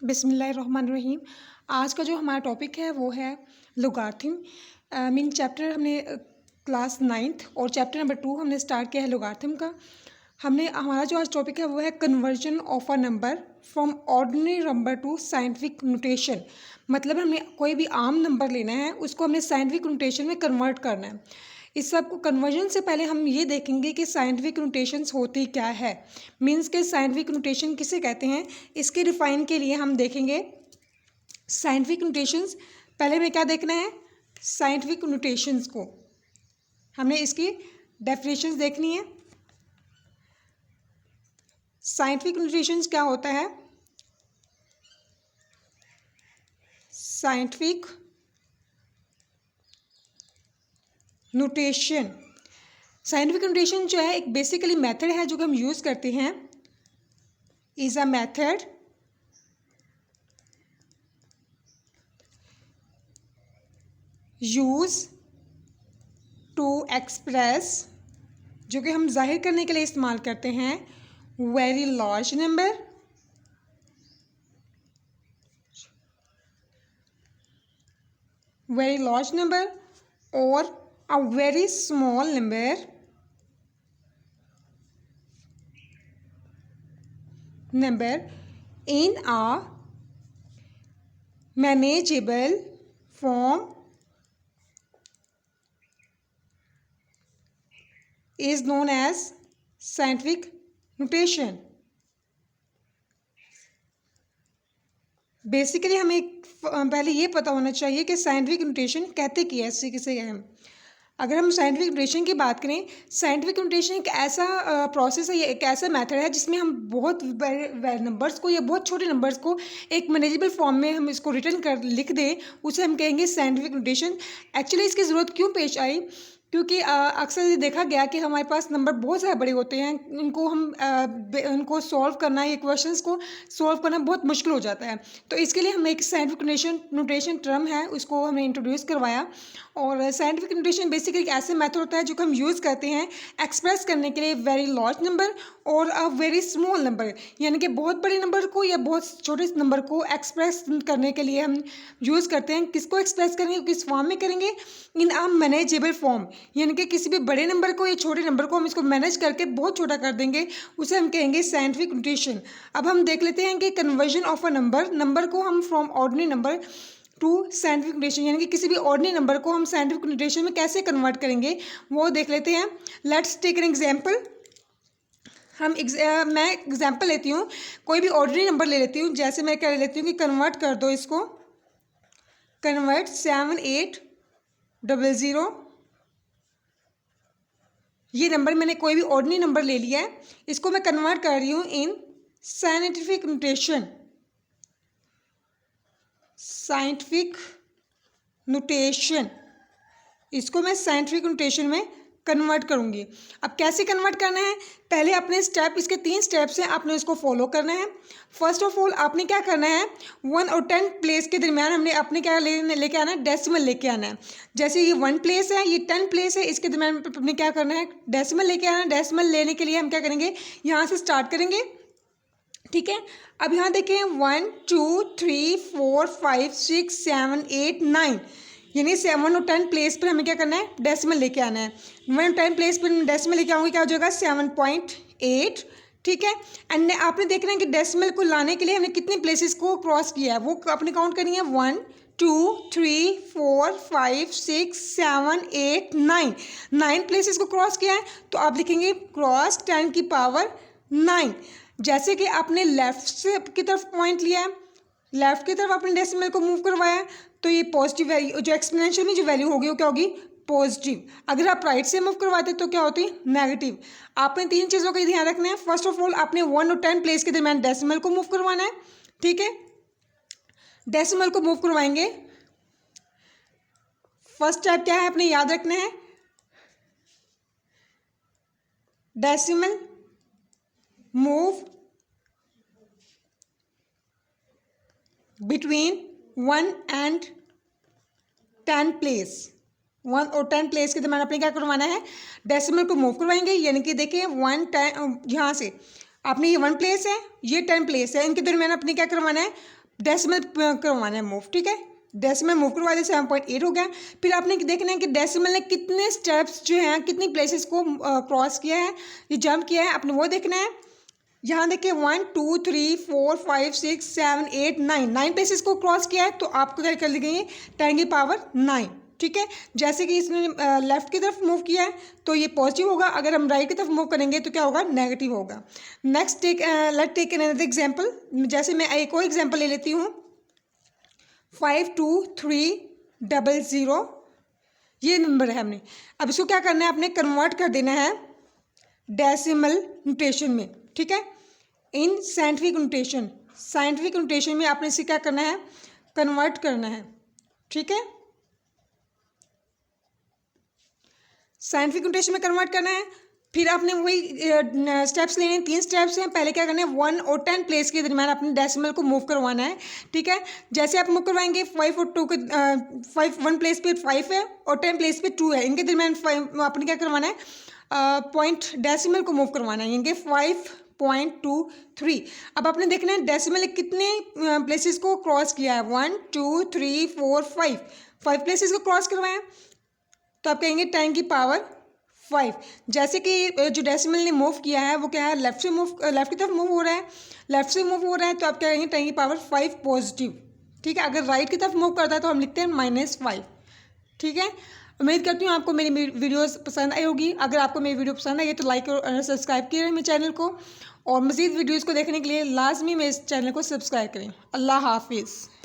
बिस्मिल्लाहिर्रहमानिर्रहीम। आज का जो हमारा टॉपिक है वो है लोगारिथम। मीन चैप्टर हमने क्लास 9th और चैप्टर नंबर 2 हमने स्टार्ट किया है लोगारिथम का। हमारा जो आज टॉपिक है वो है conversion of a number from ordinary number two scientific notation. मतलब हमने कोई भी आम नंबर लेना है, उसको हमने साइंटिफिक नोटेशन में कन्वर्ट करना है। इस सब को कन्वर्जन से पहले हम ये देखेंगे कि साइंटिफिक नोटेशंस होती क्या है, मीन्स के साइंटिफिक नोटेशन किसे कहते हैं। इसके डिफाइन के लिए हम देखेंगे साइंटिफिक नोटेशंस। पहले हमें क्या देखना है, साइंटिफिक नोटेशंस को हमने इसकी डेफिनेशंस देखनी है। साइंटिफिक नोटेशंस क्या होता है? साइंटिफिक नोटेशन, साइंटिफिक नोटेशन जो है एक बेसिकली मेथड है जो कि हम यूज़ करते हैं। Is a method use to express, जो कि हम जाहिर करने के लिए इस्तेमाल करते हैं, वेरी लार्ज नंबर और a very small number in a manageable form is known as scientific notation. Basically हमें पहले ये पता होना चाहिए कि साइंटिफिक नोटेशन कहते कि ऐसे किसे हैं। अगर हम साइंटिफिक नोटेशन की बात करें, साइंटिफिक नोटेशन एक ऐसा प्रोसेस है, ये एक ऐसा मेथड है जिसमें हम बहुत बड़े नंबर्स को या बहुत छोटे नंबर्स को एक मैनेजेबल फॉर्म में हम इसको रिटर्न कर लिख दें, उसे हम कहेंगे साइंटिफिक नोटेशन। एक्चुअली इसकी ज़रूरत क्यों पेश आई? क्योंकि अक्सर ये देखा गया कि हमारे पास नंबर बहुत ज़्यादा बड़े होते हैं, उनको सॉल्व करना, ये क्वेश्चंस को सॉल्व करना बहुत मुश्किल हो जाता है। तो इसके लिए हम एक साइंटिफिक नोटेशन टर्म है उसको हमने इंट्रोड्यूस करवाया। और साइंटिफिक नोटेशन बेसिकली एक ऐसे मेथड होता है जो कि हम यूज़ करते हैं एक्सप्रेस करने के लिए वेरी लार्ज नंबर और अ वेरी स्मॉल नंबर, यानी कि बहुत बड़े नंबर को या बहुत छोटे नंबर को एक्सप्रेस करने के लिए हम यूज़ करते हैं। किसको एक्सप्रेस करेंगे, किस फॉर्म में करेंगे? इन अ मैनेजेबल फॉर्म, यानी कि किसी भी बड़े नंबर को या छोटे नंबर को हम इसको मैनेज करके बहुत छोटा कर देंगे, उसे हम कहेंगे साइंटिफिक नोटेशन। अब हम देख लेते हैं कि कन्वर्जन ऑफ अ नंबर को हम from ordinary number two scientific notation, यानी कि किसी भी ऑर्डिनरी नंबर को हम साइंटिफिक नोटेशन में कैसे कन्वर्ट करेंगे वो देख लेते हैं। Let's take an example. मैं एग्जांपल लेती हूँ, कोई भी ऑर्डिनरी नंबर ले लेती हूँ। जैसे मैं क्या ले लेती हूँ कि कन्वर्ट कर दो इसको, कन्वर्ट 7800। ये नंबर मैंने कोई भी ऑर्डिनरी नंबर ले लिया है, इसको मैं कन्वर्ट कर रही हूँ इन साइंटिफिक नोटेशन। इसको मैं साइंटिफिक नोटेशन में कन्वर्ट करूँगी। अब कैसे कन्वर्ट करना है? पहले अपने स्टेप, इसके 3 स्टेप्स हैं, आपने इसको फॉलो करना है। फर्स्ट ऑफ ऑल आपने क्या करना है, 1 और 10 प्लेस के दरमियान हमने अपने क्या लेके आना है, डेसिमल लेके आना है। जैसे ये 1 प्लेस है, ये 10 प्लेस है, इसके दरमियान अपने क्या करना है, डेसिमल लेके आना है। डेसिमल लेने के लिए हम क्या करेंगे, यहाँ से स्टार्ट करेंगे, ठीक है। अब यहाँ देखें 1 2 3 4 5 6 7 8 9, यानी 7 और 10 प्लेस पर हमें क्या करना है, डेसिमल लेके आना है। 1 और 10 प्लेस पर डेसिमल लेके आऊँगी, क्या हो जाएगा 7.8, ठीक है। एंड आपने देखना है कि डेसिमल को लाने के लिए हमने कितनी प्लेसेस को क्रॉस किया है, वो आपने काउंट करनी है। 1 2 3 4 5 6 7 8 9 प्लेसेस को क्रॉस किया है, तो आप लिखेंगे क्रॉस 10 की पावर 9। जैसे कि आपने लेफ्ट से की तरफ पॉइंट लिया है, लेफ्ट की तरफ आपने डेसिमल को मूव करवाया, तो ये पॉजिटिव वैल्यू, जो एक्सपोनेंशियल में जो वैल्यू होगी वो क्या होगी, पॉजिटिव। अगर आप राइट से मूव करवाते तो क्या होती, नेगेटिव। आपने 3 चीज़ों का ध्यान रखना है। फर्स्ट ऑफ ऑल आपने 1 और 10 प्लेस के दरमियान डेसिमल को मूव करवाना है, ठीक है। डेसिमल को मूव करवाएंगे, फर्स्ट स्टेप क्या है, आपने याद रखना है, decimal move between 1 and 10 place. 1 और 10 प्लेस के दरमियान आपने क्या करवाना है, डेसिमल को मूव करवाएंगे। यानी कि देखिए 1 10 यहाँ से आपने ये 1 प्लेस है, ये 10 प्लेस है, इनके दरमियान अपने क्या करवाना है, डेसिमल करवाना है मूव, ठीक है। डेसिमल मूव करवा दे, 7.8 हो गया। फिर आपने देखना है कि डेसिमल ने कितने स्टेप्स जो हैं, कितनी प्लेसेस को क्रॉस किया है, ये जंप किया है, आपने वो देखना है। यहाँ देखिए 1 2 3 4 5 6 7 8 9 प्लेसेस को क्रॉस किया है, तो आपको क्या कर देंगे 10 की पावर 9, ठीक है। जैसे कि इसने लेफ्ट की तरफ मूव किया है तो ये पॉजिटिव होगा, अगर हम राइट की तरफ मूव करेंगे तो क्या होगा, नेगेटिव होगा। Next let take another example, जैसे मैं एक और एग्जांपल ले लेती हूँ, 52300, ये नंबर है हमने। अब इसको क्या करना है, आपने कन्वर्ट कर देना है डेसिमल नोटेशन में, ठीक है, in scientific notation. Scientific notation में आपने इसे क्या करना है, कन्वर्ट करना है, ठीक है। साइंटिफिक नोटेशन में कन्वर्ट करना है। फिर आपने वही स्टेप्स लेने हैं, 3 स्टेप्स हैं। पहले क्या करना है, 1 और 10 प्लेस के दरमियान अपने डेसिमल को मूव करवाना है, ठीक है। जैसे आप मूव करवाएंगे 5 और 2 के 1 प्लेस पे 5 है और 10 प्लेस पे 2 है, इनके दरमियान आपने क्या करवाना है, पॉइंट डेसिमल को मूव करवाना है, इनके 5.23। अब आपने देखना है डेसिमल कितने प्लेसेस को क्रॉस किया है, 1 2 3 4 5 प्लेसेस को क्रॉस करवाएं, तो आप कहेंगे 10 की पावर 5। जैसे कि जो डेसिमल ने मूव किया है वो क्या है, लेफ्ट की तरफ मूव हो रहा है, लेफ्ट से मूव हो रहा है, तो आप क्या कहेंगे 10 की पावर 5 पॉजिटिव, ठीक है। अगर राइट की तरफ मूव करता है तो हम लिखते हैं -5, ठीक है। उम्मीद करती हूँ आपको मेरी वीडियोस पसंद आई होगी। अगर आपको मेरी वीडियो पसंद आई तो लाइक और सब्सक्राइब करें मेरे चैनल को, और मज़ीद वीडियोज़ को देखने के लिए लाजमी मेरे इस चैनल को सब्सक्राइब करें। अल्लाह हाफिज़।